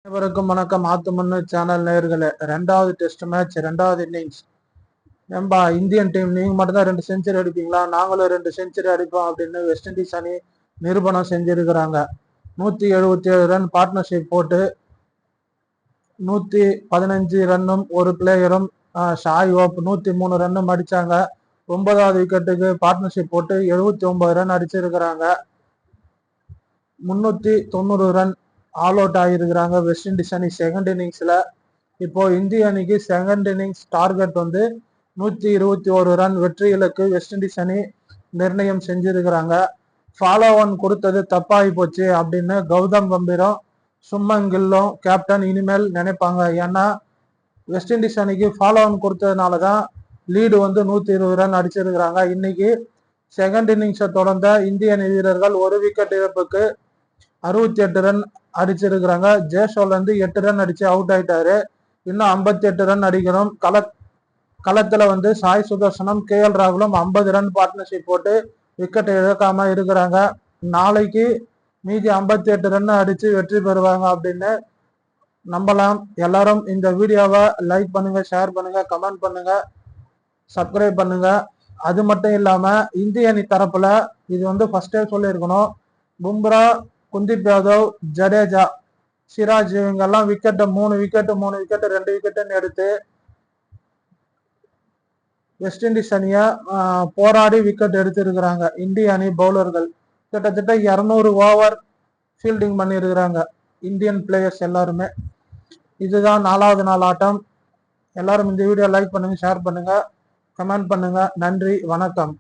அனைவருக்கும் வணக்கம். ஆத்துமண்ணு சேனல் நேயர்களே, ரெண்டாவது டெஸ்ட் மேட்ச், ரெண்டாவது இன்னிங்ஸ். ஏம்பா இந்தியன் டீம் நீங்க மட்டும் தான் 2 செஞ்சுரி அடிப்பீங்களா, நாங்களும் 2 செஞ்சுரி அடிப்போம் அப்படின்னு வெஸ்ட் இண்டீஸ் அணி நிரூபணம் செஞ்சிருக்கிறாங்க. 177 ரன் பார்ட்னர்ஷிப் போட்டு 115 ரன்னும் ஒரு பிளேயரும் ஷாய் ஓப் 103 ரன்னும் அடிச்சாங்க. 9வது விக்கெட்டுக்கு பார்ட்னர்ஷிப் போட்டு 79 ரன் அடிச்சிருக்கிறாங்க. 390 ரன் ஆல் அவுட் ஆகிருக்கிறாங்க வெஸ்ட் இண்டீஸ் அணி செகண்ட் இன்னிங்ஸ்ல. இப்போ இந்திய அணிக்கு செகண்ட் இன்னிங்ஸ் டார்கெட் வந்து 121 ரன் வெற்றி இலக்கு வெஸ்ட் இண்டீஸ் அணி நிர்ணயம் செஞ்சிருக்கிறாங்க. ஃபாலோ ஒன் கொடுத்தது தப்பாகி போச்சு அப்படின்னு கௌதம் கம்பீரும் சும்மன் கில்லும் கேப்டன் இனிமேல் நினைப்பாங்க. ஏன்னா வெஸ்ட் இண்டீஸ் அணிக்கு ஃபாலோ ஒன் கொடுத்ததுனால தான் லீடு வந்து 120 ரன் அடிச்சிருக்கிறாங்க. இன்னைக்கு செகண்ட் இன்னிங்ஸை தொடர்ந்த இந்திய அணி வீரர்கள் ஒரு விக்கெட் இழப்புக்கு 68 ரன் அடிச்சிருக்கிறாங்க. ஜேசோல் வந்து 8 ரன் அடிச்சு அவுட் ஆயிட்டாரு. இன்னும் 58 ரன் அடிக்கணும். களத்துல வந்து சாய் சுதர்சனம், KL ராகுலும் 50 ரன் பார்ட்னர்ஷிப் போட்டு விக்கெட்டை இழக்காம இருக்கிறாங்க. நாளைக்கு மீதி 58 ரன் அடிச்சு வெற்றி பெறுவாங்க அப்படின்னு நம்பலாம். எல்லாரும் இந்த வீடியோவை லைக் பண்ணுங்க, ஷேர் பண்ணுங்க, கமெண்ட் பண்ணுங்க, சப்ஸ்கிரைப் பண்ணுங்க. அது மட்டும் இல்லாம இந்திய அணி தரப்புல இது வந்து ஃபர்ஸ்டே சொல்லியிருக்கணும், பும்ரா, குல்தீப் யாதவ், ஜடேஜா, சிராஜ் இவங்கெல்லாம் விக்கெட்டை 3 விக்கெட் 2 விக்கெட்டுன்னு எடுத்து வெஸ்ட் இண்டீஸ் அணிய போராடி விக்கெட் எடுத்திருக்கிறாங்க. இந்திய அணி பவுலர்கள் கிட்டத்தட்ட 200 ஓவர் ஃபீல்டிங் பண்ணியிருக்கிறாங்க இந்தியன் பிளேயர்ஸ் எல்லாருமே. இதுதான் 4வது நாள் ஆட்டம். எல்லாரும் இந்த வீடியோ லைக் பண்ணுங்க, ஷேர் பண்ணுங்க, கமெண்ட் பண்ணுங்க. நன்றி, வணக்கம்.